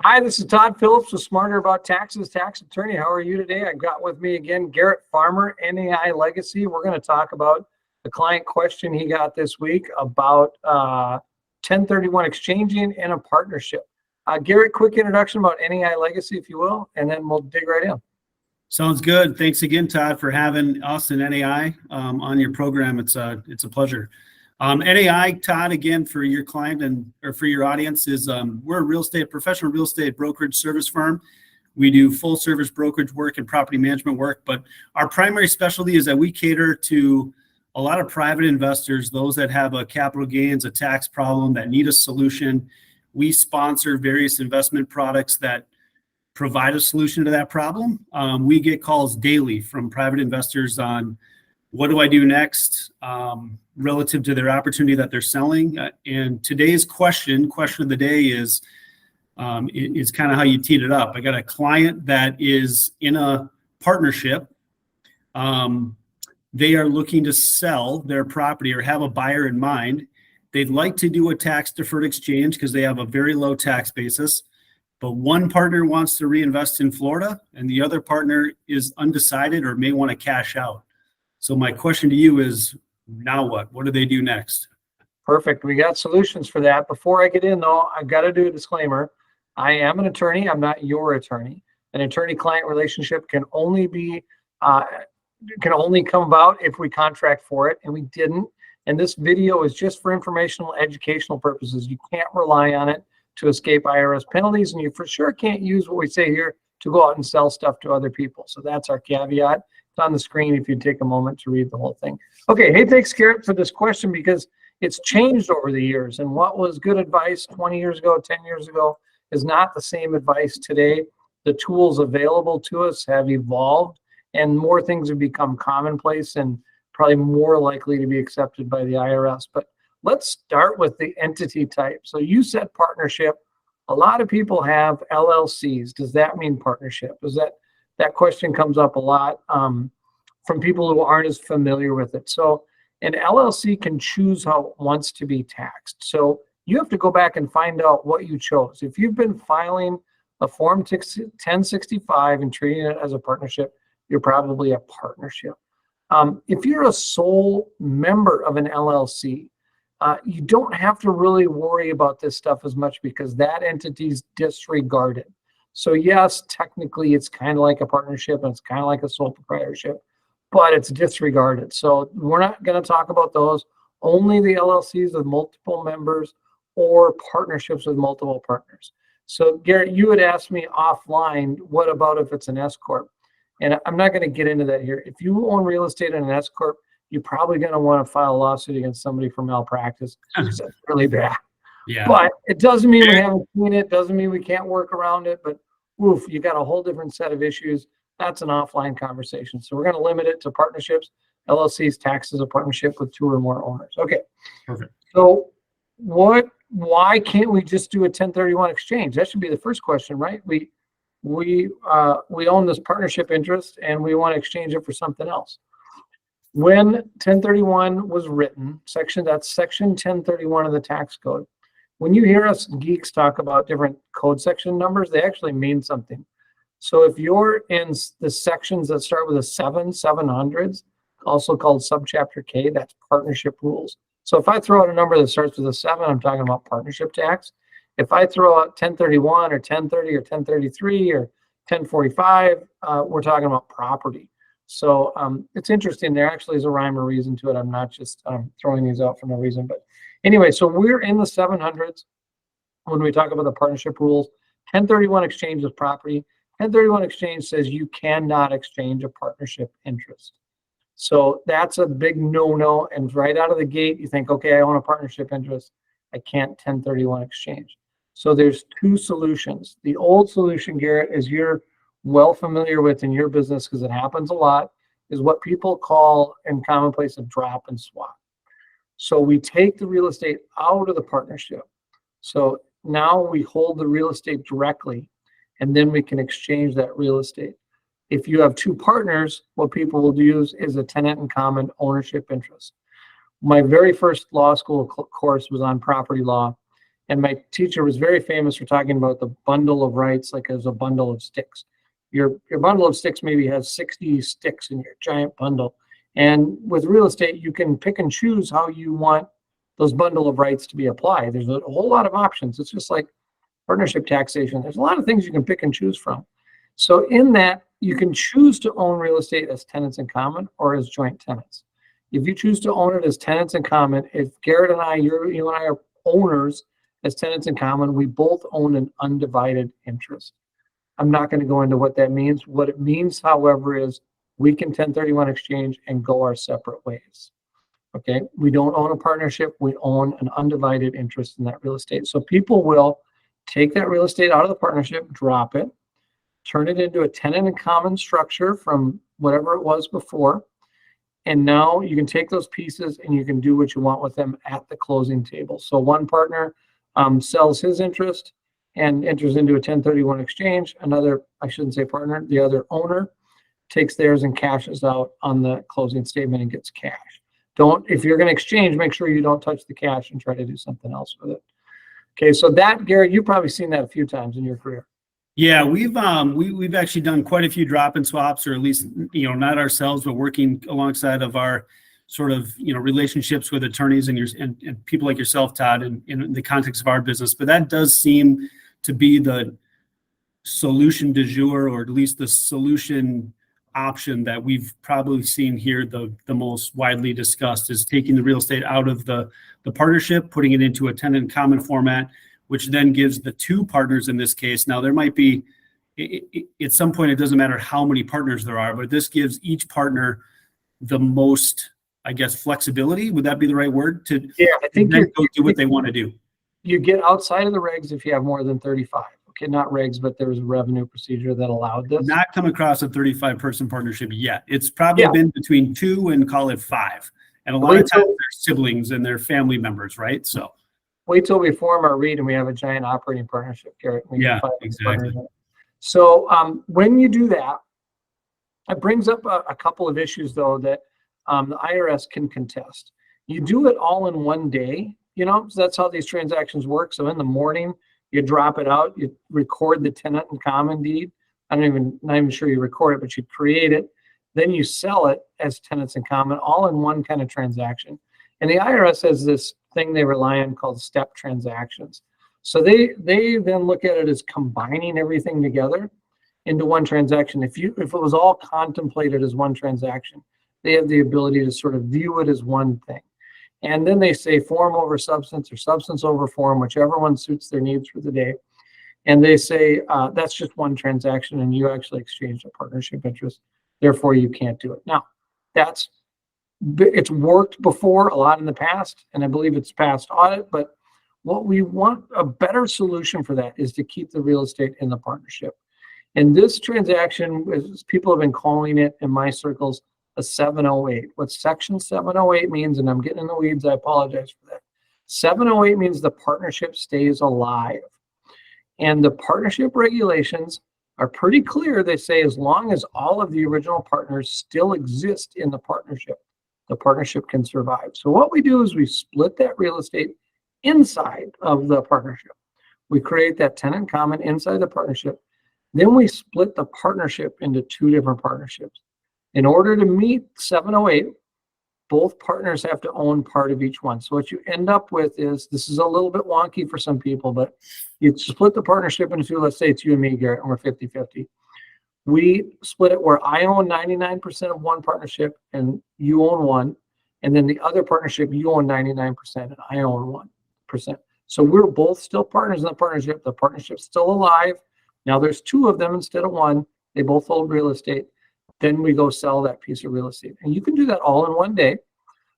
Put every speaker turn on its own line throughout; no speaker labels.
Hi, this is Todd Phillips with Smarter About Taxes, tax attorney. How are you today? I've got with me again Garrett Farmer, NAI Legacy. We're going to talk about the client question he got this week about 1031 exchanging and a partnership. Garrett, quick introduction about NAI Legacy, if you will, and then we'll dig right in.
Sounds good. Thanks again, Todd, for having us and NAI on your program. It's a pleasure. NAI, Todd, again, for your client or for your audience, is we're a professional real estate brokerage service firm. We do full service brokerage work and property management work, but our primary specialty is that we cater to a lot of private investors, those that have a capital gains, a tax problem, that need a solution. We sponsor various investment products that provide a solution to that problem. We get calls daily from private investors on what do I do next relative to their opportunity that they're selling. And today's question of the day is kind of how you teed it up. I got a client that is in a partnership. They are looking to sell their property or have a buyer in mind. They'd like to do a tax deferred exchange because they have a very low tax basis. But one partner wants to reinvest in Florida and the other partner is undecided or may want to cash out. So my question to you is, now what? What do they do next?
Perfect. We got solutions for that. Before I get in, though, I've got to do a disclaimer. I am an attorney. I'm not your attorney. An attorney-client relationship can only come about if we contract for it, and we didn't. And this video is just for informational, educational purposes. You can't rely on it to escape IRS penalties, and you for sure can't use what we say here to go out and sell stuff to other people. So that's our caveat. It's on the screen if you take a moment to read the whole thing. Okay, hey, thanks, Garrett, for this question because it's changed over the years. And what was good advice 20 years ago, 10 years ago is not the same advice today. The tools available to us have evolved and more things have become commonplace and probably more likely to be accepted by the IRS. But let's start with the entity type. So you said partnership. A lot of people have LLCs. Does that mean partnership? That question comes up a lot from people who aren't as familiar with it. So an LLC can choose how it wants to be taxed. So you have to go back and find out what you chose. If you've been filing a Form 1065 and treating it as a partnership, you're probably a partnership. If you're a sole member of an LLC, you don't have to really worry about this stuff as much because that entity's disregarded. So yes, technically it's kind of like a partnership and it's kind of like a sole proprietorship, but it's disregarded. So we're not going to talk about those. Only the LLCs with multiple members or partnerships with multiple partners. So Garrett, you had asked me offline, what about if it's an S Corp? And I'm not going to get into that here. If you own real estate in an S Corp, you're probably going to want to file a lawsuit against somebody for malpractice because that's really bad.
Yeah.
But it doesn't mean we haven't seen it. Doesn't mean we can't work around it. But oof, you got a whole different set of issues. That's an offline conversation. So we're going to limit it to partnerships. LLCs taxed as a partnership with two or more owners. Okay.
Perfect.
So why can't we just do a 1031 exchange? That should be the first question, right? We own this partnership interest and we want to exchange it for something else. When 1031 was written, that's section 1031 of the tax code. When you hear us geeks talk about different code section numbers, they actually mean something. So if you're in the sections that start with a 700s, also called subchapter K, that's partnership rules. So if I throw out a number that starts with a 7, I'm talking about partnership tax. If I throw out 1031 or 1030 or 1033 or 1045, we're talking about property. So it's interesting. There actually is a rhyme or reason to it. I'm not just throwing these out for no reason. But anyway, so we're in the 700s when we talk about the partnership rules. 1031 exchange is property. 1031 exchange says you cannot exchange a partnership interest. So that's a big no-no. And right out of the gate, you think, okay, I own a partnership interest. I can't 1031 exchange. So there's two solutions. The old solution, Garrett, is you're well familiar with in your business because it happens a lot, is what people call in commonplace a drop and swap. So we take the real estate out of the partnership. So now we hold the real estate directly, and then we can exchange that real estate. If you have two partners, what people will use is a tenant in common ownership interest. My very first law school course was on property law. And my teacher was very famous for talking about the bundle of rights, like as a bundle of sticks. Your bundle of sticks maybe has 60 sticks in your giant bundle. And with real estate, you can pick and choose how you want those bundle of rights to be applied. There's a whole lot of options. It's just like partnership taxation. There's a lot of things you can pick and choose from. So in that, you can choose to own real estate as tenants in common or as joint tenants. If you choose to own it as tenants in common, if Garrett and I, you and I are owners as tenants in common, we both own an undivided interest. I'm not going to go into what that means. What it means, however, is we can 1031 exchange and go our separate ways. Okay, we don't own a partnership. We own an undivided interest in that real estate. So people will take that real estate out of the partnership, drop it, turn it into a tenant in common structure from whatever it was before. And now you can take those pieces and you can do what you want with them at the closing table. So one partner sells his interest and enters into a 1031 exchange. Another, I shouldn't say partner, the other owner takes theirs and cashes out on the closing statement and gets cash. If you're going to exchange, make sure you don't touch the cash and try to do something else with it. Okay, so that, Garrett, you've probably seen that a few times in your career.
Yeah, we've actually done quite a few drop and swaps, or at least, not ourselves, but working alongside of our sort of, relationships with attorneys and people like yourself, Todd, in the context of our business. But that does seem to be the solution du jour, or at least the solution option that we've probably seen here the most widely discussed, is taking the real estate out of the partnership, putting it into a tenant in common format, which then gives the two partners in this case. Now, there might be, at some point, it doesn't matter how many partners there are, but this gives each partner the most, I guess, flexibility. Would that be the right word?
I think
then go do what they want to do.
You get outside of the regs if you have more than 35. Okay, not regs, but there's a revenue procedure that allowed this.
Not come across a 35-person partnership yet. It's probably been between 2 and call it 5. And a lot of times they're siblings and they're family members, right? So
wait till we form our REIT and we have a giant operating partnership, Garrett.
Yeah, exactly.
So when you do that, it brings up a couple of issues, though, that the IRS can contest. You do it all in one day, so that's how these transactions work. So in the morning, you drop it out, you record the tenant in common deed. Not even sure you record it, but you create it. Then you sell it as tenants in common, all in one kind of transaction. And the IRS has this thing they rely on called step transactions. So they then look at it as combining everything together into one transaction. If it was all contemplated as one transaction, they have the ability to sort of view it as one thing. And then they say form over substance or substance over form, whichever one suits their needs for the day. And they say that's just one transaction and you actually exchanged a partnership interest. Therefore, you can't do it. Now, it's worked before a lot in the past, and I believe it's passed audit. But what we want, a better solution for that, is to keep the real estate in the partnership. And this transaction, as people have been calling it in my circles, a 708. What section 708 means, and I'm getting in the weeds, I apologize for that. 708 means the partnership stays alive. And the partnership regulations are pretty clear. They say as long as all of the original partners still exist in the partnership can survive. So what we do is we split that real estate inside of the partnership. We create that tenant common inside the partnership. Then we split the partnership into two different partnerships. In order to meet 708, both partners have to own part of each one. So what you end up with is, this is a little bit wonky for some people, but you split the partnership into two. Let's say it's you and me, Garrett, and we're 50-50. We split it where I own 99% of one partnership and you own 1. And then the other partnership, you own 99% and I own 1%. So we're both still partners in the partnership. The partnership's still alive. Now there's 2 of them instead of 1. They both hold real estate. Then we go sell that piece of real estate. And you can do that all in one day,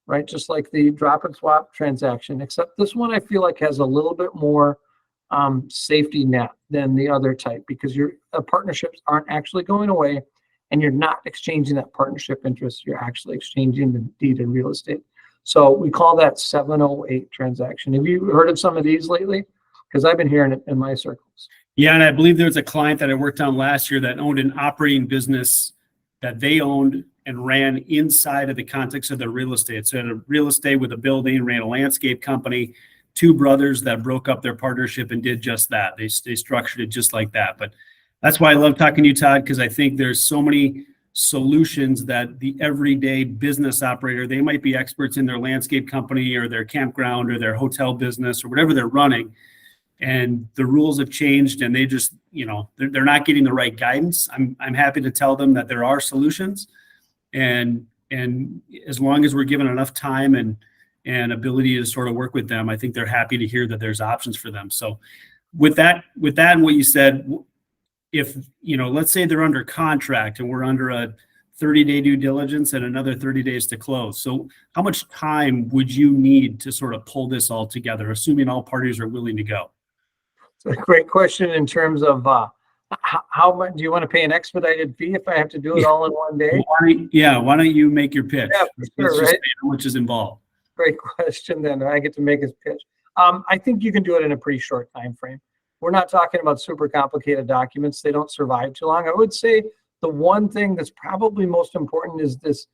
right? Just like the drop and swap transaction, except this one I feel like has a little bit more safety net than the other type, because your partnerships aren't actually going away and you're not exchanging that partnership interest. You're actually exchanging the deeded real estate. So we call that 708 transaction. Have you heard of some of these lately? Because I've been hearing it in my circles.
Yeah, and I believe there was a client that I worked on last year that owned an operating business that they owned and ran inside of the context of their real estate. So had a real estate with a building, ran a landscape company. two brothers that broke up their partnership and did just that. They structured it just like that. But that's why I love talking to you, Todd, because I think there's so many solutions that the everyday business operator, they might be experts in their landscape company or their campground or their hotel business or whatever they're running. And the rules have changed and they just, they're not getting the right guidance. I'm happy to tell them that there are solutions. And as long as we're given enough time and ability to sort of work with them, I think they're happy to hear that there's options for them. So with that and what you said, if, let's say they're under contract and we're under a 30-day due diligence and another 30 days to close. So how much time would you need to sort of pull this all together, assuming all parties are willing to go?
It's a great question in terms of how much do you want to pay an expedited fee if I have to do it all in one day?
Why don't you make your pitch?
Yeah, for sure,
Let's just
right?
say how much is involved.
Great question. Then I get to make his pitch. I think you can do it in a pretty short time frame. We're not talking about super complicated documents. They don't survive too long. I would say the one thing that's probably most important is this,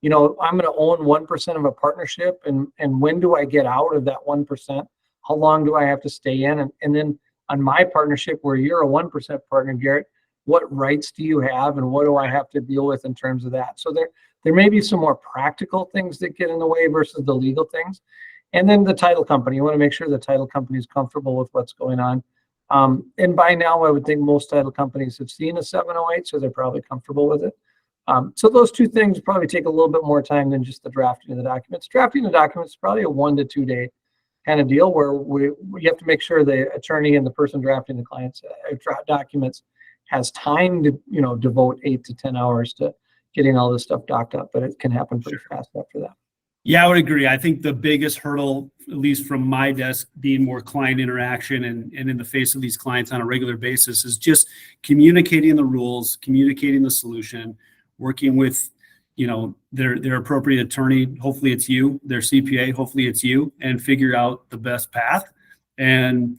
I'm going to own 1% of a partnership. And when do I get out of that 1%? How long do I have to stay in? And then on my partnership where you're a 1% partner, Garrett, what rights do you have and what do I have to deal with in terms of that? So there may be some more practical things that get in the way versus the legal things. And then the title company, you want to make sure the title company is comfortable with what's going on. And by now, I would think most title companies have seen a 708, so they're probably comfortable with it. So those two things probably take a little bit more time than just the drafting of the documents. Drafting the documents is probably a 1 to 2 day kind of deal where we have to make sure the attorney and the person drafting the client's documents has time to, devote 8 to 10 hours to getting all this stuff docked up, but it can happen pretty fast after that.
Yeah, I would agree. I think the biggest hurdle, at least from my desk, being more client interaction and in the face of these clients on a regular basis, is just communicating the rules, communicating the solution, working with, their appropriate attorney. Hopefully it's you, their CPA, hopefully it's you, and figure out the best path and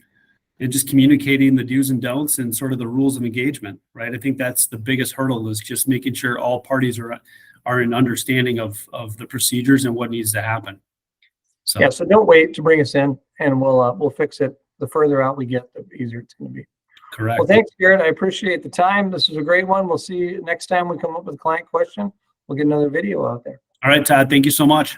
just communicating the do's and don'ts and sort of the rules of engagement, right? I think that's the biggest hurdle, is just making sure all parties are in understanding of the procedures and what needs to happen. So
yeah, so don't wait to bring us in, and we'll fix it. The further out we get, the easier it's going to be.
correct.
Well, thanks, Garrett. I appreciate the time. This was a great one. We'll see you next time we come up with a client question. We'll get another video out there.
All right, Todd, thank you so much.